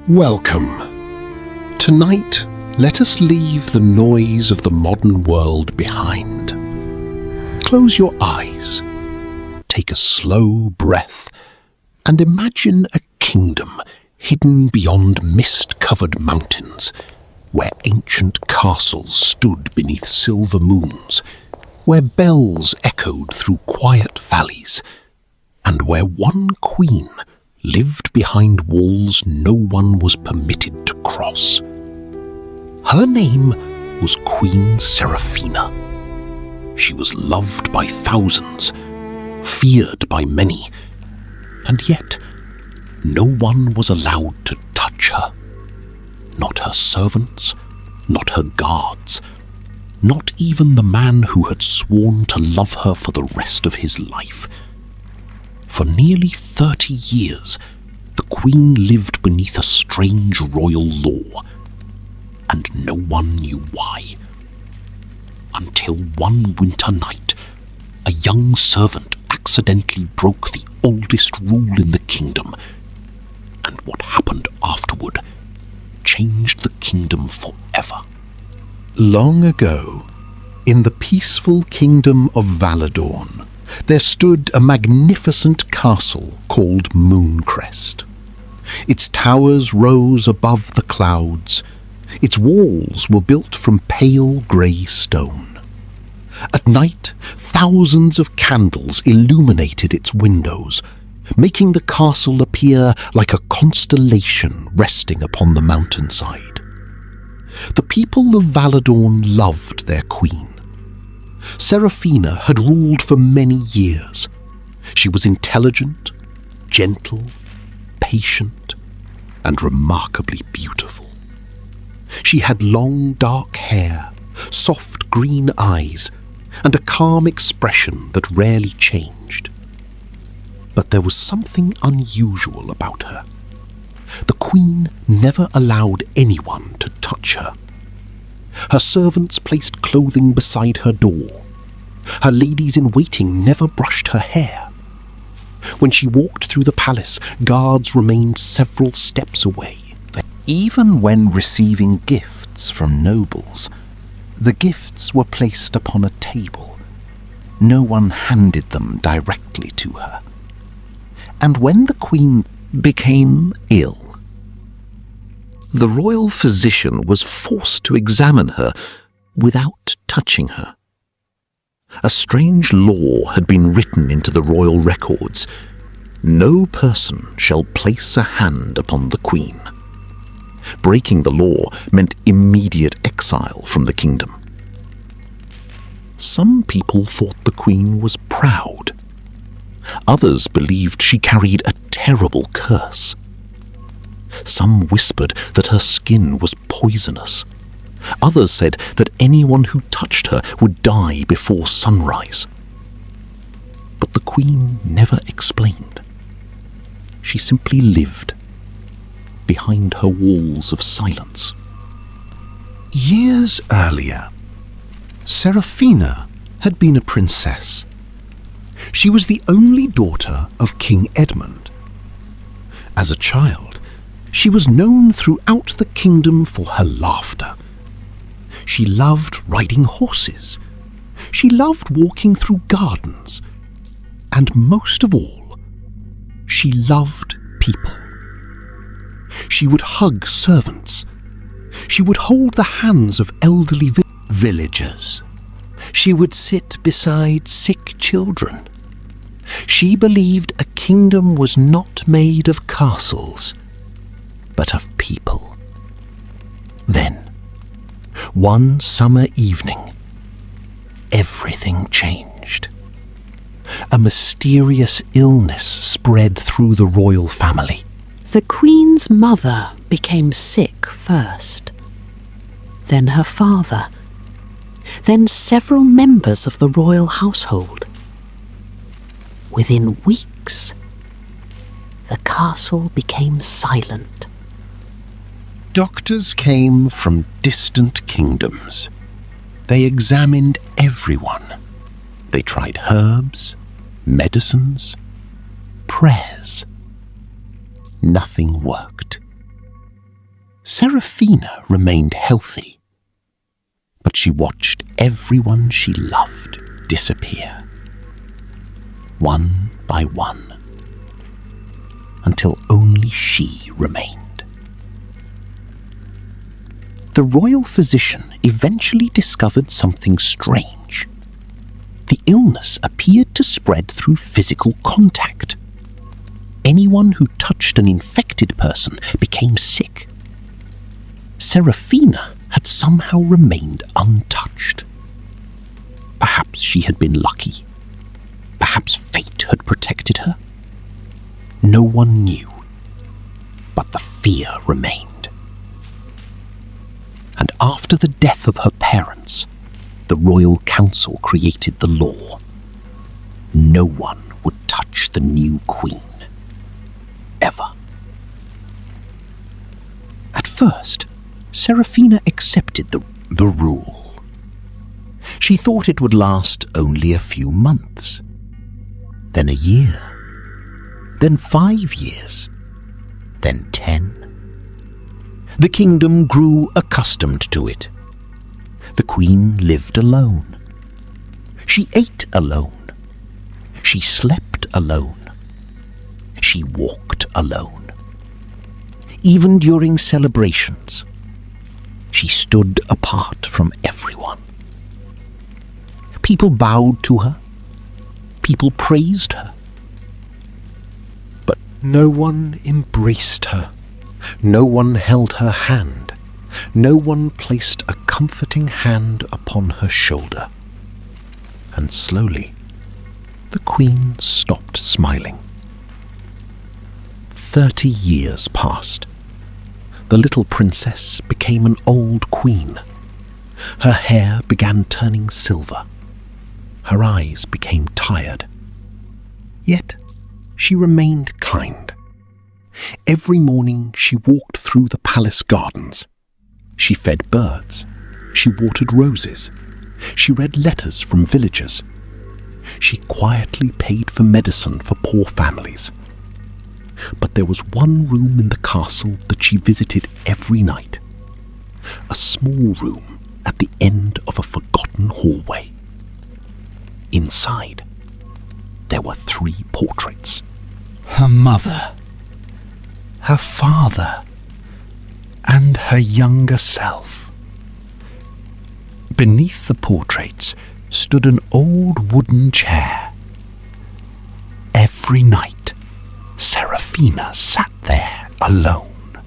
Welcome. Tonight, let us leave the noise of the modern world behind. Close your eyes, take a slow breath, and imagine a kingdom hidden beyond mist-covered mountains, where ancient castles stood beneath silver moons, where bells echoed through quiet valleys, and where one queen lived behind walls no one was permitted to cross. Her name was Queen Seraphina. She was loved by thousands, feared by many, and yet no one was allowed to touch her. Not her servants, not her guards, not even the man who had sworn to love her for the rest of his life. For nearly 30 years, the Queen lived beneath a strange royal law, and no one knew why. Until one winter night, a young servant accidentally broke the oldest rule in the kingdom, and what happened afterward changed the kingdom forever. Long ago, in the peaceful kingdom of Valadorn, there stood a magnificent castle called Mooncrest. Its towers rose above the clouds. Its walls were built from pale grey stone. At night, thousands of candles illuminated its windows, making the castle appear like a constellation resting upon the mountainside. The people of Valadorn loved their queen. Seraphina had ruled for many years. She was intelligent, gentle, patient, and remarkably beautiful. She had long dark hair, soft green eyes, and a calm expression that rarely changed. But there was something unusual about her. The queen never allowed anyone to touch her. Her servants placed clothing beside her door. Her ladies-in-waiting never brushed her hair. When she walked through the palace, guards remained several steps away. Even when receiving gifts from nobles, the gifts were placed upon a table. No one handed them directly to her. And when the queen became ill, the royal physician was forced to examine her without touching her. A strange law had been written into the royal records. No person shall place a hand upon the queen. Breaking the law meant immediate exile from the kingdom. Some people thought the queen was proud. Others believed she carried a terrible curse. Some whispered that her skin was poisonous. Others said that anyone who touched her would die before sunrise. But the queen never explained. She simply lived behind her walls of silence. Years earlier, Seraphina had been a princess. She was the only daughter of King Edmund. As a child, she was known throughout the kingdom for her laughter. She loved riding horses. She loved walking through gardens. And most of all, she loved people. She would hug servants. She would hold the hands of elderly villagers. She would sit beside sick children. She believed a kingdom was not made of castles, but of people. Then, one summer evening, everything changed. A mysterious illness spread through the royal family. The Queen's mother became sick first, then her father, then several members of the royal household. Within weeks, the castle became silent. Doctors came from distant kingdoms. They examined everyone. They tried herbs, medicines, prayers. Nothing worked. Seraphina remained healthy, but she watched everyone she loved disappear, one by one, until only she remained. The royal physician eventually discovered something strange. The illness appeared to spread through physical contact. Anyone who touched an infected person became sick. Seraphina had somehow remained untouched. Perhaps she had been lucky. Perhaps fate had protected her. No one knew, but the fear remained. And after the death of her parents, the royal council created the law. No one would touch the new queen. Ever. At first, Seraphina accepted the rule. She thought it would last only a few months, then a year, then 5 years, then 10. The kingdom grew accustomed to it. The queen lived alone. She ate alone. She slept alone. She walked alone. Even during celebrations, she stood apart from everyone. People bowed to her. People praised her. But no one embraced her. No one held her hand. No one placed a comforting hand upon her shoulder. And slowly, the queen stopped smiling. 30 years passed. The little princess became an old queen. Her hair began turning silver. Her eyes became tired. Yet she remained kind. Every morning she walked through the palace gardens. She fed birds. She watered roses. She read letters from villagers. She quietly paid for medicine for poor families. But there was one room in the castle that she visited every night. A small room at the end of a forgotten hallway. Inside, there were 3 portraits. Her mother, her father, and her younger self. Beneath the portraits stood an old wooden chair. Every night, Seraphina sat there alone.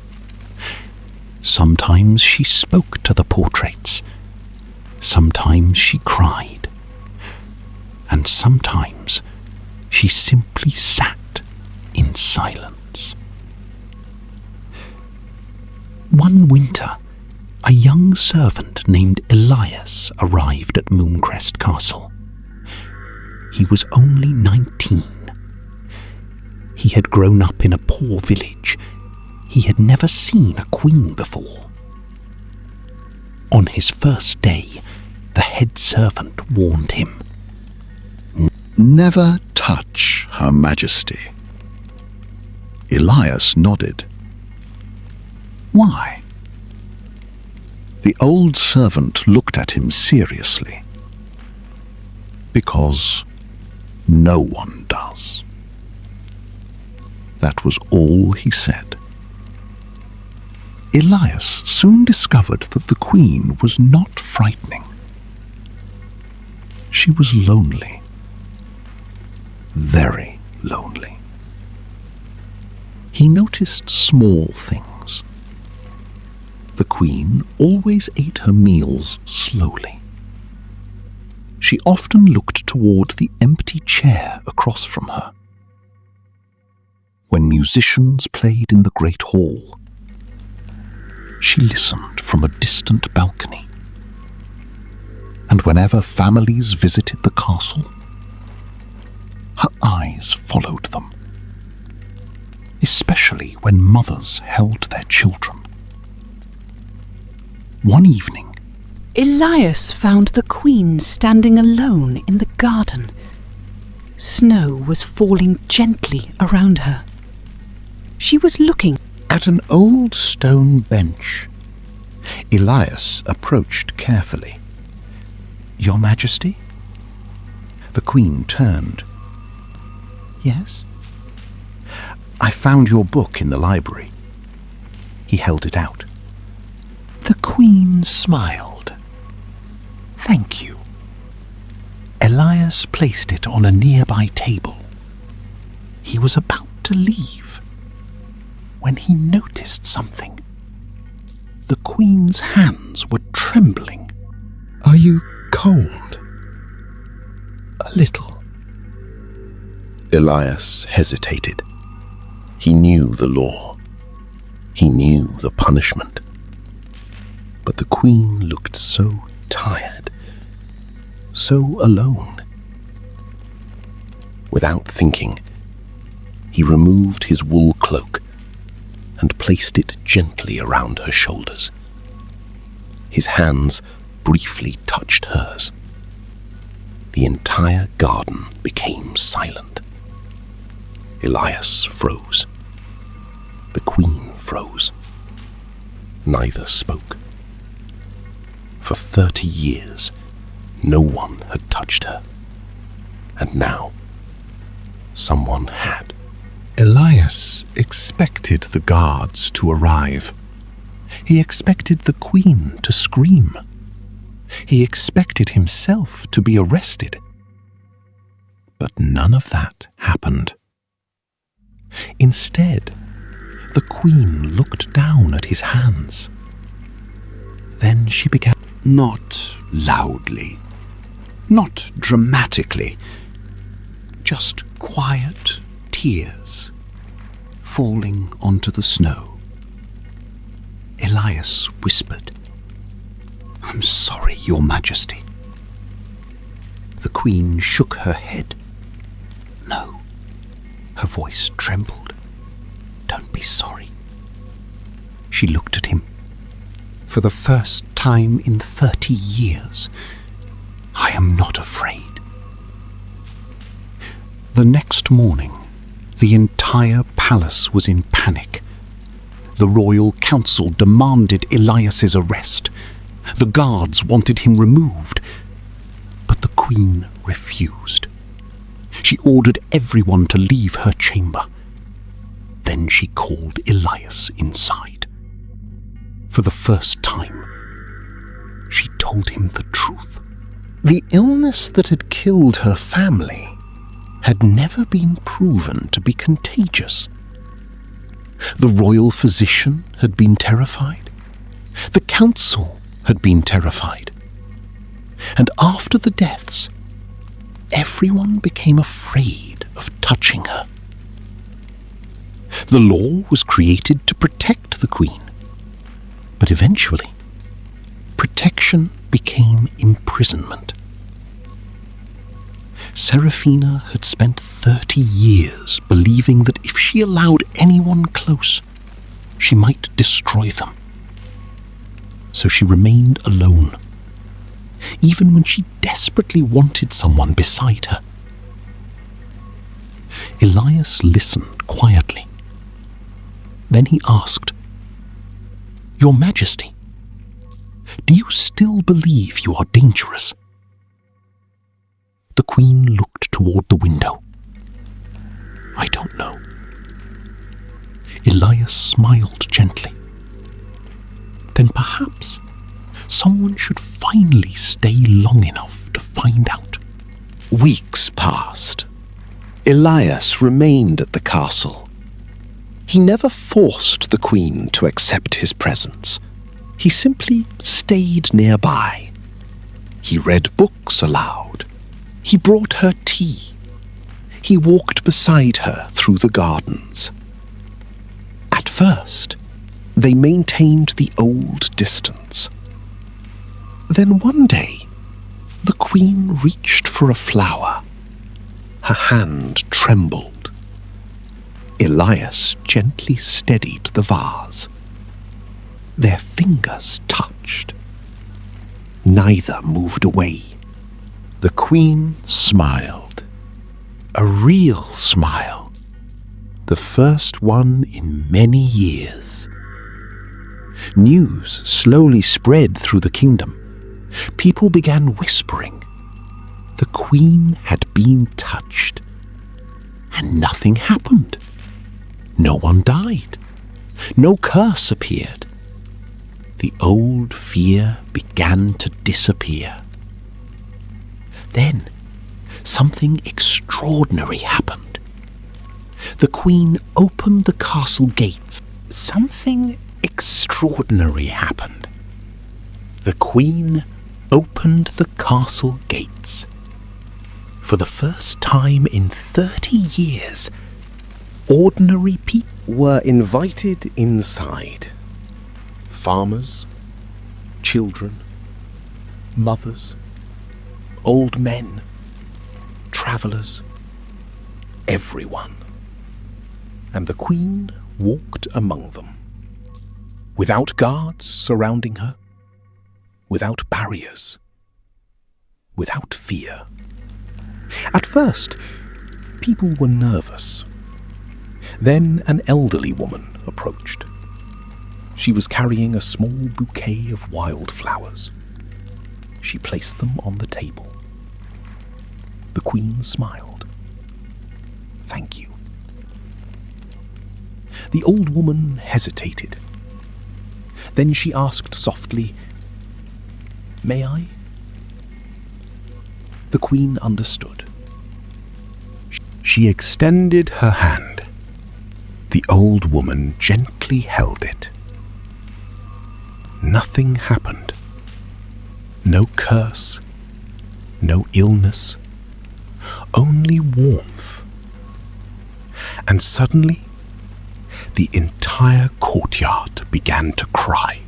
Sometimes she spoke to the portraits. Sometimes she cried. And sometimes she simply sat in silence. One winter, a young servant named Elias arrived at Mooncrest Castle. He was only 19. He had grown up in a poor village. He had never seen a queen before. On his first day, the head servant warned him. Never touch Her Majesty. Elias nodded. Why? The old servant looked at him seriously. Because no one does. That was all he said. Elias soon discovered that the queen was not frightening. She was lonely. Very lonely. He noticed small things. The queen always ate her meals slowly. She often looked toward the empty chair across from her. When musicians played in the great hall, she listened from a distant balcony. And whenever families visited the castle, her eyes followed them, especially when mothers held their children. One evening, Elias found the queen standing alone in the garden. Snow was falling gently around her. She was looking At an old stone bench, Elias approached carefully. "Your Majesty?" The Queen turned. "Yes?" "I found your book in the library." He held it out. The Queen smiled. "Thank you." Elias placed it on a nearby table. He was about to leave when he noticed something. The Queen's hands were trembling. "Are you cold?" "A little." Elias hesitated. He knew the law. He knew the punishment. But the Queen looked so tired, so alone. Without thinking, he removed his wool cloak and placed it gently around her shoulders. His hands briefly touched hers. The entire garden became silent. Elias froze. The Queen froze. Neither spoke. For 30 years, no one had touched her. And now, someone had. Elias expected the guards to arrive. He expected the Queen to scream. He expected himself to be arrested. But none of that happened. Instead, the Queen looked down at his hands. Then she began, not loudly, not dramatically, just quiet tears falling onto the snow. Elias whispered, "I'm sorry, Your Majesty." The Queen shook her head. "No." Her voice trembled. "Don't be sorry." She looked at him. "For the first time in 30 years, I am not afraid." The next morning, the entire palace was in panic. The royal council demanded Elias's arrest. The guards wanted him removed. But the Queen refused. She ordered everyone to leave her chamber. Then she called Elias inside. For the first time, she told him the truth. The illness that had killed her family had never been proven to be contagious. The royal physician had been terrified. The council had been terrified. And after the deaths, everyone became afraid of touching her. The law was created to protect the Queen. But eventually, protection became imprisonment. Serafina had spent 30 years believing that if she allowed anyone close, she might destroy them. So she remained alone, even when she desperately wanted someone beside her. Elias listened quietly. Then he asked, "Your Majesty, do you still believe you are dangerous?" The Queen looked toward the window. "I don't know." Elias smiled gently. Then perhaps someone should finally stay long enough to find out. Weeks passed. Elias remained at the castle. He never forced the Queen to accept his presence. He simply stayed nearby. He read books aloud. He brought her tea. He walked beside her through the gardens. At first, they maintained the old distance. Then one day, the Queen reached for a flower. Her hand trembled. Elias gently steadied the vase. Their fingers touched. Neither moved away. The Queen smiled. A real smile. the first one in many years. News slowly spread through the kingdom. People began whispering. The Queen had been touched, and nothing happened. No one died. No curse appeared. The old fear began to disappear. Then, something extraordinary happened. The Queen opened the castle gates. Something extraordinary happened. The Queen opened the castle gates. For the first time in 30 years, ordinary people were invited inside. Farmers, children, mothers, old men, travellers, everyone. And the Queen walked among them, without guards surrounding her, without barriers, without fear. At first, people were nervous. Then an elderly woman approached. She was carrying a small bouquet of wildflowers. She placed them on the table. The Queen smiled. "Thank you." The old woman hesitated. Then she asked softly, "May I?" The Queen understood. She extended her hand. The old woman gently held it. Nothing happened. No curse, no illness, only warmth. And suddenly, the entire courtyard began to cry.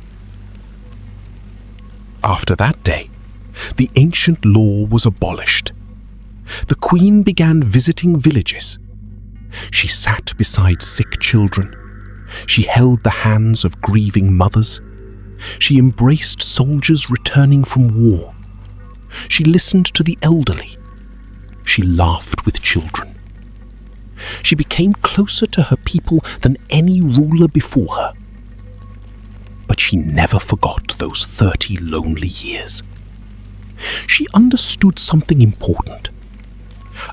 After that day, the ancient law was abolished. The Queen began visiting villages. She sat beside sick children. She held the hands of grieving mothers. She embraced soldiers returning from war. She listened to the elderly. She laughed with children. She became closer to her people than any ruler before her. But she never forgot those 30 lonely years. She understood something important.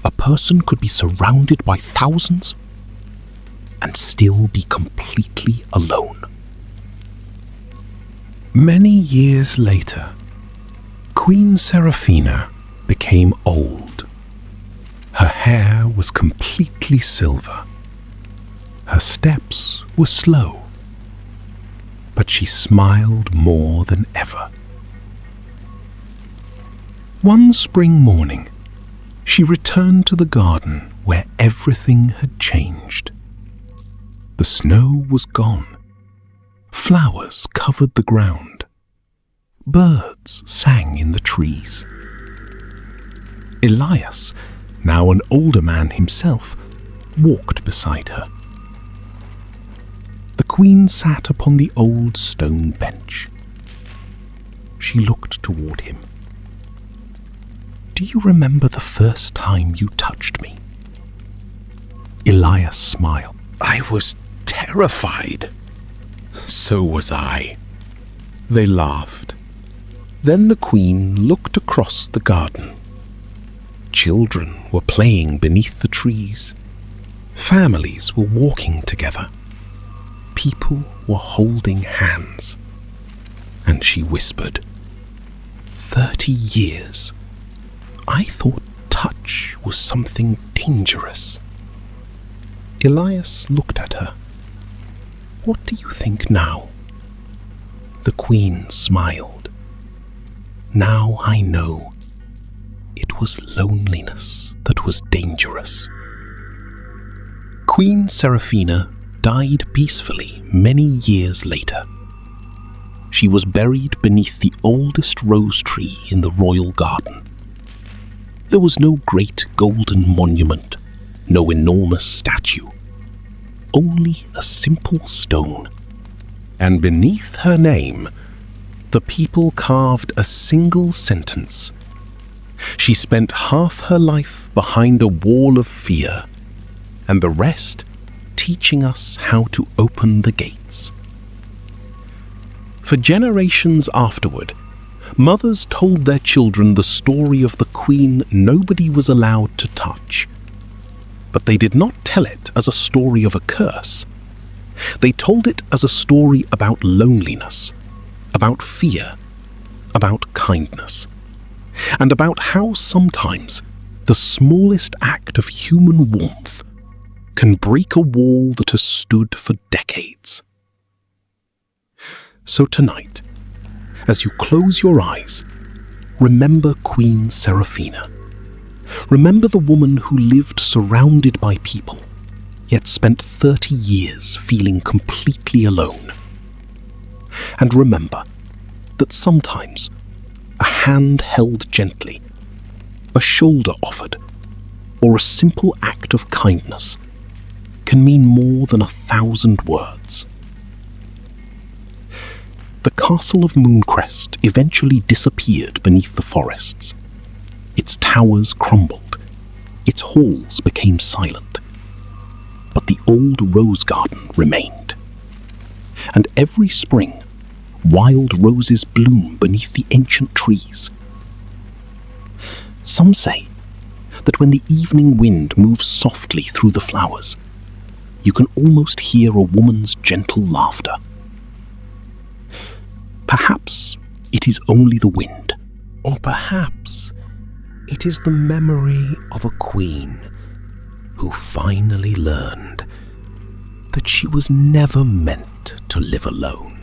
A person could be surrounded by thousands and still be completely alone. Many years later, Queen Seraphina became old. Her hair was completely silver. Her steps were slow, but she smiled more than ever. One spring morning, she returned to the garden where everything had changed. The snow was gone. Flowers covered the ground. Birds sang in the trees. Elias, now an older man himself, walked beside her. The Queen sat upon the old stone bench. She looked toward him. "Do you remember the first time you touched me?" Elias smiled. "I was terrified." "So was I." They laughed. Then the Queen looked across the garden. Children were playing beneath the trees. Families were walking together. People were holding hands. And she whispered, 30 years. I thought touch was something dangerous." Elias looked at her. "What do you think now?" The Queen smiled. "Now I know. It was loneliness that was dangerous." Queen Seraphina died peacefully many years later. She was buried beneath the oldest rose tree in the royal garden. There was no great golden monument, no enormous statue, only a simple stone. And beneath her name, the people carved a single sentence. She spent half her life behind a wall of fear, and the rest teaching us how to open the gates. For generations afterward, mothers told their children the story of the queen nobody was allowed to touch. But they did not tell it as a story of a curse. They told it as a story about loneliness, about fear, about kindness, and about how sometimes the smallest act of human warmth can break a wall that has stood for decades. So tonight, as you close your eyes, remember Queen Seraphina. Remember the woman who lived surrounded by people, yet spent 30 years feeling completely alone. And remember that sometimes a hand held gently, a shoulder offered, or a simple act of kindness can mean more than 1,000 words. The castle of Mooncrest eventually disappeared beneath the forests. Its towers crumbled, its halls became silent. But the old rose garden remained. And every spring, wild roses bloom beneath the ancient trees. Some say that when the evening wind moves softly through the flowers, you can almost hear a woman's gentle laughter. Perhaps it is only the wind. Or perhaps it is the memory of a queen who finally learned that she was never meant to live alone.